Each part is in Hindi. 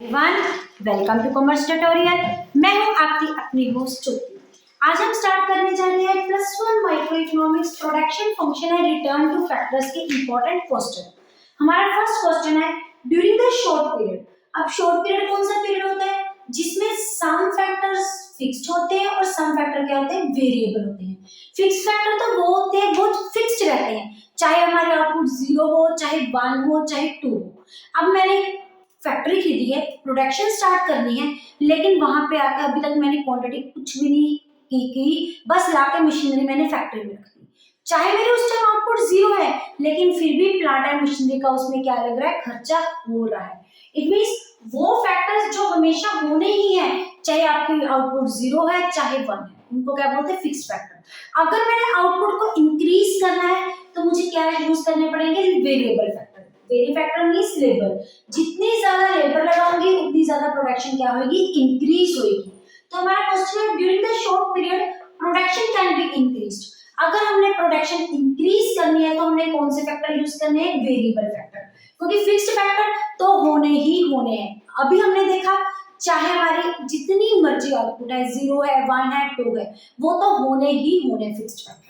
Everyone, welcome to commerce tutorial. मैं हूं आपकी अपनी होस्ट ज्योति। आज हम स्टार्ट करने जा रहे हैं +1 micro economics production function and return two factors के इंपॉर्टेंट क्वेश्चन। हमारा फर्स्ट क्वेश्चन है ड्यूरिंग द शॉर्ट पीरियड। अब शॉर्ट पीरियड कौन सा पीरियड होता है जिसमें सम फैक्टर्स फिक्स्ड होते हैं और सम फैक्टर क्या होते हैं, वेरिएबल होते हैं। फिक्स्ड फैक्टर तो वो होते हैं, वो फिक्स्ड रहते हैं, चाहे हमारे आउटपुट 0 हो, चाहे 1 हो, चाहे 2 हो। अब मैंने फैक्ट्री खरीदी है, प्रोडक्शन स्टार्ट करनी है, लेकिन वहां पे आकर अभी तक मैंने क्वांटिटी कुछ भी नहीं की, बस लाके मशीनरी मैंने फैक्ट्री में रख दी। चाहे मेरे उस टाइम आउटपुट 0 है, लेकिन फिर भी प्लांट एंड मशीनरी का उसमें क्या लग रहा है, खर्चा हो रहा है। इट मींस वो फैक्टर्स जो हमेशा होने ही है, चाहे आपके आउटपुट 0 है चाहे 1 है, उनको क्या बोलते हैं, फिक्स्ड फैक्टर। अगर मैंने आउटपुट को इंक्रीज करना है तो मुझे क्या यूज करने पड़ेंगे, variable factor. Very factor means labour. जितनी ज्यादा लेबर लगाऊंगी उतनी ज्यादा प्रोडक्शन क्या होगी, इंक्रीज होगी। तो हमारा क्वेश्चन है during the short period production can be increased. अगर हमने प्रोडक्शन इंक्रीज करनी है तो हमने कौन से फैक्टर यूज करने हैं, वेरिएबल फैक्टर, क्योंकि फिक्स्ड फैक्टर तो होने ही होने हैं। अभी हमने देखा चाहे हमारी जितनी मर्जी आउटपुट है, 0 है, 1 है, 2 है, वो तो होने ही होने फिक्स्ड फैक्टर।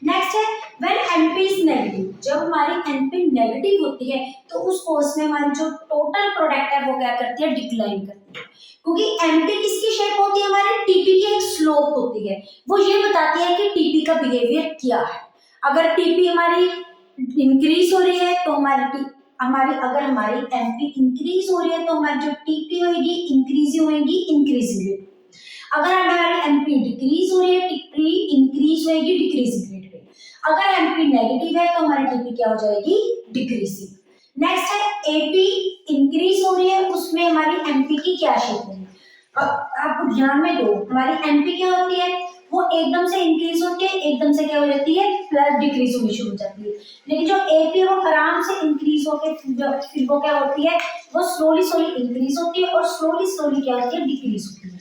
नेक्स्ट है व्हेन एनपी इज नेगेटिव। जब हमारी एनपी नेगेटिव होती है तो उस कोर्स में हमारी जो टोटल प्रोडक्ट है वो क्या करती है, डिक्लाइन करती है, क्योंकि एनपी किसकी शेप होती है, हमारे टीपी की एक स्लोप होती है। वो ये बताती है कि टीपी का बिहेवियर क्या है। अगर टीपी हमारी इंक्रीज हो रही है तो अगर हमारी एनपी इंक्रीज हो रही है तो हमारी जो टीपी होगी इंक्रीज होगी। अगर हमारी एनपी डिक्रीज हो रही है, टीपी इंक्रीज होगी, डिक्रीजिंग रेट पे। अगर एनपी नेगेटिव है तो हमारी टीपी क्या हो जाएगी, डिक्रीजिंग। नेक्स्ट है एपी इंक्रीज हो रही है, उसमें हमारी एनपी की क्या शेप होगी। आप ध्यान में दो, हमारी एनपी क्या होती है, वो एकदम से इंक्रीज होती है, एकदम से क्या हो जाती है, प्लस डिक्रीज होनी शुरू हो जाती है। लेकिन जो एपी है वो आराम से इंक्रीज होकर फिर वो क्या होती है, वो स्लोली इंक्रीज होती है और स्लोली क्या होती है, डिक्रीज होती है।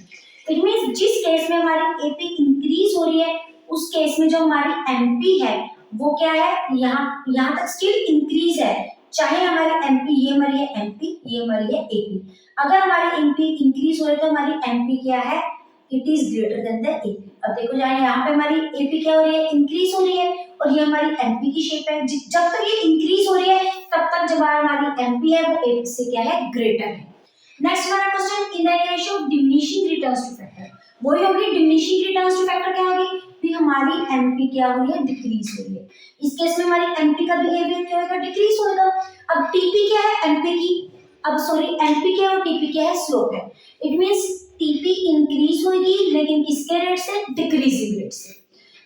इट मींस जिस केस में हमारी एपी इंक्रीज हो रही है उस केस में जो हमारी एमपी है वो क्या है, यहाँ तक स्टिल इंक्रीज है, चाहे हमारी एमपी, ये हमारी है एमपी, ये हमारी है एपी। अगर हमारी एमपी इंक्रीज हो रही है तो हमारी एमपी क्या है, it is greater than the AP. अब देखो जाए यहाँ पे हमारी एपी क्या हो रही है, इंक्रीज हो रही है, और ये हमारी एमपी की शेप है। जब तक ये इंक्रीज हो रही है तब तक जब हमारी एमपी है वो एपी से क्या है, ग्रेटर है। नेक्स्ट हमारा question, in the case of diminishing returns two factor. वही होगी डिमिनिशिंग रिटर्न्स टू फैक्टर, क्या होगी, फिर हमारी एमपी क्या हो रही है, डिक्रीज हो रही है। इस केस में हमारी एमपी का बिहेवियर क्या होगा, डिक्रीज होगा। अब टीपी क्या है, एमपी की, एमपी क्या है, टीपी क्या है, स्लोप है। इट मींस टीपी इंक्रीज होगी लेकिन किसके रेट से, डिक्रीजिंग रेट से।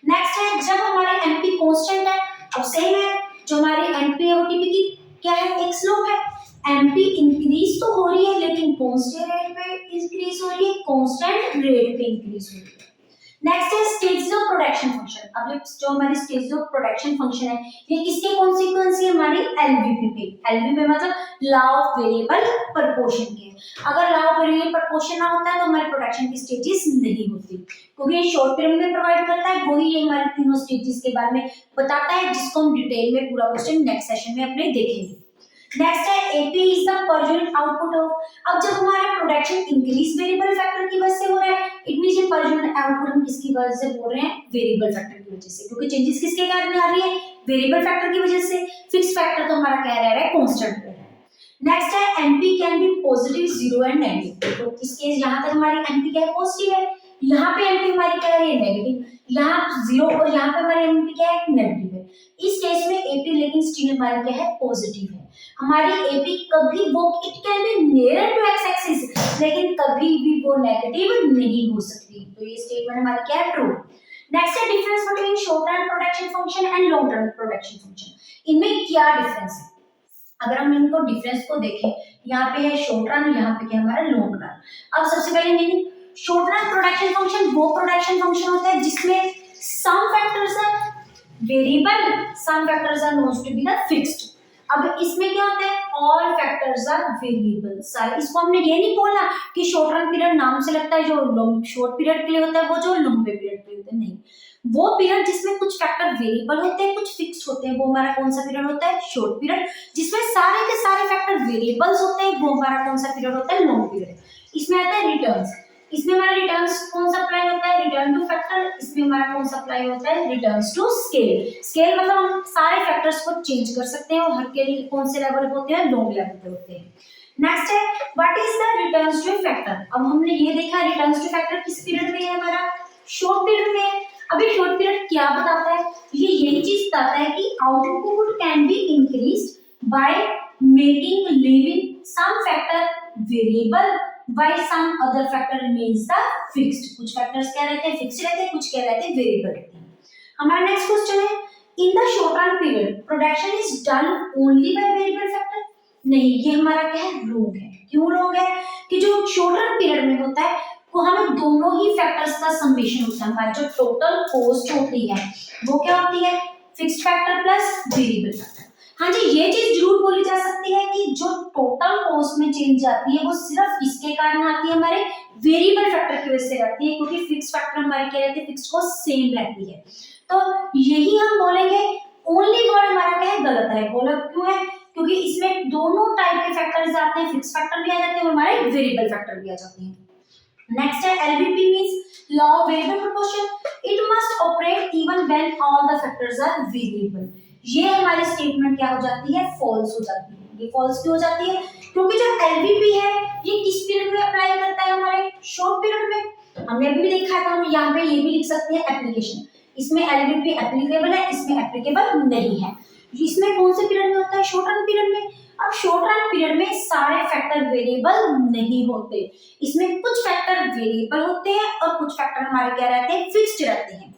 नेक्स्ट है जब हमारी एमपी कांस्टेंट है, अब सेम है, जो हमारी एमपी है वो टीपी की क्या है, एक स्लोप है। एमपी इंक्रीज तो हो रही है लेकिन कांस्टेंट रेट पे इंक्रीज हो रही है, कांस्टेंट रेट पे इंक्रीज हो रही है। नेक्स्ट है स्टेजेस ऑफ प्रोडक्शन फंक्शन। अब ये जो हमारी स्टेजेस ऑफ प्रोडक्शन फंक्शन है ये किसके कॉन्सिक्वेंस है, हमारी एलवीपी पे। एलवीपी मतलब लॉ ऑफ वेरिएबल प्रोपोर्शन के। अगर लॉ ऑफ वेरिएबल प्रोपोर्शन ना होता है तो हमारी प्रोडक्शन की स्टेजेस नहीं होती, क्योंकि ये शॉर्ट पीरियड में प्रोवाइड करता है, वही ये हमारे तीनों स्टेजेस के बारे में बताता है, जिसको हम डिटेल में पूरा क्वेश्चन नेक्स्ट सेशन में अपने देखेंगे। नेक्स्ट है AP is the per unit output of. अब जब हमारा प्रोडक्शन इंक्रीज वेरिएबल फैक्टर की वजह से हो रहा है, इट मींस ये पर यूनिट आउटपुट हम किसकी वजह से बोल रहे हैं, वेरिएबल फैक्टर की वजह से, क्योंकि चेंजेस किसके कारण आ रही है, वेरिएबल फैक्टर की वजह से। फिक्स्ड फैक्टर तो हमारा क्या रह रहा है, कांस्टेंट रह रहा है। नेक्स्ट है MP can be positive, 0 and negative. तो इस केस यहां तक हमारी एमपी क्या है, पॉजिटिव है, यहाँ पे एमपी हमारी क्या है, नेगेटिव, यहाँ 0 और यहाँ पे हमारी एमपी क्या है, नेगेटिव है। इस केस में एपी लेकिन स्टिल हमारी क्या है, पॉजिटिव है। हमारी एपी कभी वो, it can be near to X axis, लेकिन कभी भी वो नेगेटिव नहीं हो सकती। तो ये स्टेटमेंट हमारी क्या है, ट्रू। नेक्स्ट है difference between short term production function and long term production function. इनमें क्या डिफरेंस है, अगर हम इनको डिफरेंस को देखें, यहाँ पे है शॉर्ट रन, यहाँ पे क्या हमारा लॉन्ग रन। अब सबसे पहले meaning, short run production function वो प्रोडक्शन फंक्शन होता है जिसमें some factors are variable, some factors are known to be the fixed. अब इसमें क्या होता है, ऑल फैक्टर्स आर वेरिएबल सारे। इसको हमने ये नहीं बोला कि शॉर्ट रन पीरियड नाम से लगता है जो शॉर्ट पीरियड के लिए होता है, वो जो लंबे पीरियड के लिए होता है, नहीं। वो पीरियड जिसमें कुछ फैक्टर वेरिएबल होते हैं, कुछ फिक्स्ड होते हैं, वो हमारा कौन सा पीरियड होता है, शॉर्ट पीरियड। जिसमें सारे के सारे फैक्टर वेरिएबल्स होते हैं, वो हमारा कौन सा पीरियड होता है, लॉन्ग पीरियड। इसमें आता है रिटर्न्स। इसमें हमारा रिटर्न्स कौन सा अप्लाई होता है, रिटर्न टू फैक्टर। इसमें हमारा कौन सा अप्लाई होता है, रिटर्न्स टू स्केल। स्केल मतलब हम सारे फैक्टर्स को चेंज कर सकते हैं और हर के लिए कौन से लेवल पे होते हैं, लॉन्ग लेवल पे होते हैं। नेक्स्ट है what is the returns two factor. अब हमने ये देखा रिटर्न्स टू फैक्टर किस पीरियड में है, हमारा शॉर्ट पीरियड में है। अभी शॉर्ट पीरियड क्या बताता है, ये यही चीज बताता है कि output can be increased by making living some factor variable by some other factor remains the fixed। कुछ फैक्टर्स क्या रहते हैं, फिक्स्ड रहते हैं, कुछ क्या रहते हैं, वेरिएबल रहते हैं। हमारा नेक्स्ट क्वेश्चन है in the short run period production is done only by variable factor. नहीं, ये हमारा क्या है, रॉन्ग है। क्यों रॉन्ग है, कि जो शॉर्ट रन पीरियड में होता है वो हमें दोनों ही फैक्टर्स का समेशन होता है। हमारी जो टोटल कॉस्ट होती है वो क्या होती है, fixed factor plus variable factor. हाँ जी, ये चीज जरूर बोली जा सकती है कि जो टोटल कॉस्ट में चेंज आती है वो सिर्फ इसके कारण आती है, हमारे वेरिएबल फैक्टर की वजह से आती है, क्योंकि फिक्स फैक्टर हमारे क्या रहते हैं, फिक्स कॉस्ट सेम रहती है। तो यही हम बोलेंगे ओनली वर्ड हमारा क्या है, गलत है। बोला क्यों है, क्योंकि इसमें दोनों टाइप के फैक्टर्स आते हैं, फिक्स फैक्टर भी आ जाते हैं और हमारे वेरिएबल फैक्टर भी आ जाते हैं। नेक्स्ट है LVP means law of variable proportion. It must operate even when all the factors are variable. ये हमारी स्टेटमेंट क्या हो जाती है, फॉल्स हो जाती है। ये फॉल्स क्यों हो जाती है, क्योंकि जो एलवीपी है ये किस पीरियड में अप्लाई करता है, हमारे शॉर्ट पीरियड में। हमने अभी भी देखा था, हम यहाँ पे ये भी लिख सकते हैं एप्लीकेशन। इसमें एलवीपी एप्लीकेबल है, इसमें एप्लीकेबल नहीं है। इसमें कौन से पीरियड में होता है, शॉर्ट रन पीरियड में। अब शॉर्ट रन पीरियड में सारे फैक्टर वेरिएबल नहीं होते, इसमें कुछ फैक्टर वेरिएबल होते हैं और कुछ फैक्टर हमारे क्या रहते हैं, फिक्स्ड रहते हैं।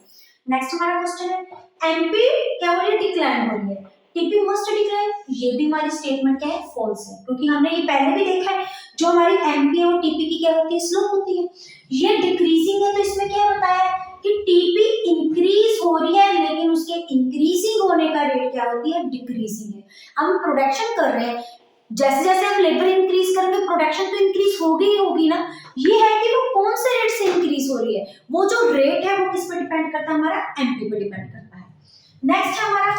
नेक्स्ट हमारा क्वेश्चन है एमपी क्या हो रही है, डिक्लाइन हो रही है, टीपी मस्ट डिक्लाइन। ये भी हमारी स्टेटमेंट क्या है, फॉल्स है, क्योंकि हमने ये पहले भी देखा है जो हमारी एमपी और टीपी की क्या होती है, स्लोप होती है। ये डिक्रीजिंग है, तो इसमें क्या बताया है कि टीपी इंक्रीज हो रही है, लेकिन उसके इंक्रीजिंग होने का रेट क्या होती है, डिक्रीजिंग है। हम प्रोडक्शन कर रहे हैं, जैसे जैसे हम लेबर इंक्रीज करेंगे प्रोडक्शन तो इंक्रीज होगी ना। ये है कि वो कौन से रेट से इंक्रीज हो रही है, वो जो रेट है वो किस पे डिपेंड करता है, हमारा एमपी पे डिपेंड करता है। नेक्स्ट है हमारा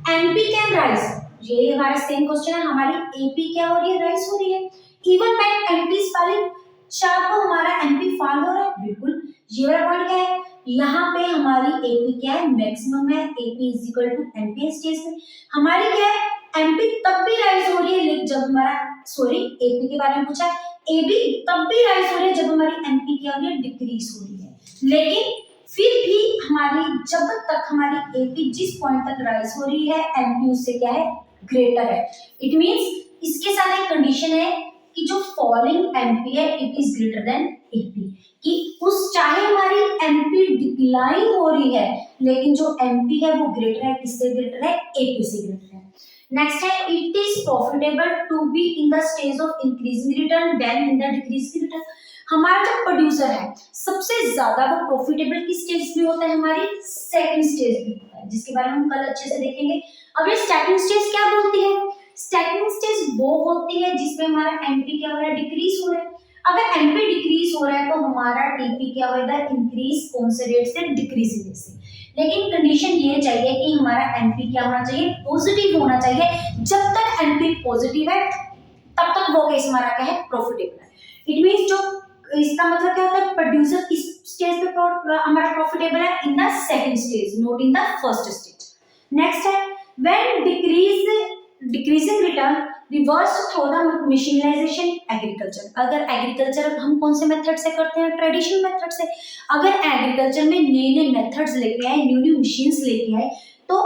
एमपी कैन राइज। ये हमारा सेम क्वेश्चन है, हमारी एपी क्या हो रही है, राइज हो रही है। Even when MP is falling, शायद तो हमारा एमपी फॉल हो रहा है, बिल्कुल। ये वाला पॉइंट क्या है, यहाँ पे हमारी एपी क्या है, मैक्सिमम है। AP is equal to MP stage में हमारी क्या है, एमपी तब भी राइज हो रही है जब हमारा, सॉरी एपी के बारे में पूछा, एबी तब भी राइज हो रही है जब हमारी एमपी क्या हो रही है, डिक्रीज हो रही है। लेकिन फिर भी हमारी जब तक हमारी एपी जिस पॉइंट तक राइज हो रही है, एमपी उससे क्या है, ग्रेटर है। इट मींस इसके साथ एक कंडीशन है कि जो फॉलिंग एमपी है it is greater than AP, कि उस चाहे हमारी एमपी डिक्लाइन हो रही है लेकिन जो एमपी है वो ग्रेटर है, किससे ग्रेटर है, एपी से ग्रेटर है। नेक्स्ट है it is profitable to be in the stage of increasing return than in the decreasing return. हमारा जो प्रोड्यूसर है सबसे ज्यादा वो प्रॉफिटेबल किस स्टेज में होता है, हमारी सेकंड स्टेज में होता है, जिसके बारे में हम कल अच्छे से देखेंगे। अब ये स्टैटिंग स्टेज क्या बोलती है, स्टैटिंग स्टेज वो होती है जिसमें हमारा एमपी क्या हो रहा है, डिक्रीज हो रहा है। अगर एमपी डिक्रीज हो रहा है तो हमारा टीपी क्या होगा, इंक्रीज कौन से रेट से, डिक्रीजिंग रेट से। लेकिन कंडीशन ये चाहिए कि हमारा एमपी क्या होना चाहिए, पॉजिटिव होना चाहिए। जब तक एमपी पॉजिटिव है तब तक वो केस हमारा क्या है, प्रॉफिटेबल है। इट मींस जो इसका मतलब क्या होता है, प्रोड्यूसर किस स्टेज पे हमारा प्रॉफिटेबल है, in the second stage, not in the first stage. Next है when decreasing return reverse through the mechanisation agriculture. अगर एग्रीकल्चर हम कौन से मेथड से करते हैं, ट्रेडिशनल मेथड से। अगर एग्रीकल्चर में नए नए मेथड्स लेके आए, न्यू न्यू मशीन्स लेके आए, तो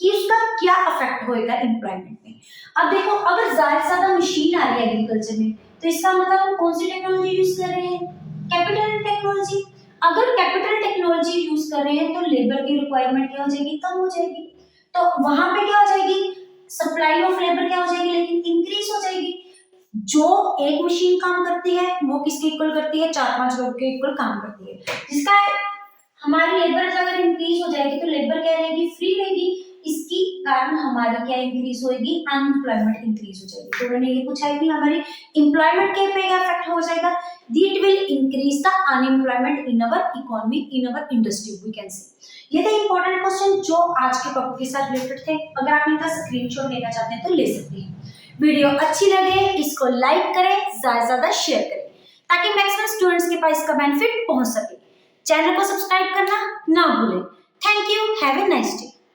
कि उसका क्या इफेक्ट होएगा एम्प्लॉयमेंट में। अब देखो अगर ज्यादा से ज्यादा मशीन आ रही है एग्रीकल्चर में तो इसका मतलब हम कौन सी टेक्नोलॉजी यूज कर रहे हैं, कैपिटल टेक्नोलॉजी। अगर कैपिटल टेक्नोलॉजी यूज कर रहे हैं तो लेबर की रिक्वायरमेंट क्या हो जाएगी, कम हो जाएगी। तो वहां पे क्या हो जाएगी, सप्लाई ऑफ लेबर क्या हो जाएगी, लेकिन इंक्रीज हो जाएगी। जो एक मशीन काम करती है वो किसके इक्वल करती है, 4-5 लोग के इक्वल काम करती है। जिसका हमारी लेबर अगर इंक्रीज हो जाएगी तो लेबर क्या रहेगी, फ्री रहेगी। इसकी कारण हमारी क्या इंक्रीज होगी, अनएम्प्लॉयमेंट इंक्रीज हो जाएगी। तो उन्होंने ये पूछा है कि हमारी एम्प्लॉयमेंट के पे क्या इफेक्ट हो जाएगा, it will increase the unemployment in our economy, in our industry, we can say. ये थे इंपॉर्टेंट क्वेश्चन जो आज के टॉपिक के साथ रिलेटेड थे। अगर आप इनका स्क्रीनशॉट लेना चाहते हैं तो ले सकते हैं। वीडियो अच्छी लगे इसको लाइक करें, ज्यादा से ज्यादा शेयर करें ताकि मैक्सिमम स्टूडेंट्स के पास इसका बेनिफिट पहुंच सके। चैनल को सब्सक्राइब करना ना भूलें। Thank you, have a nice day.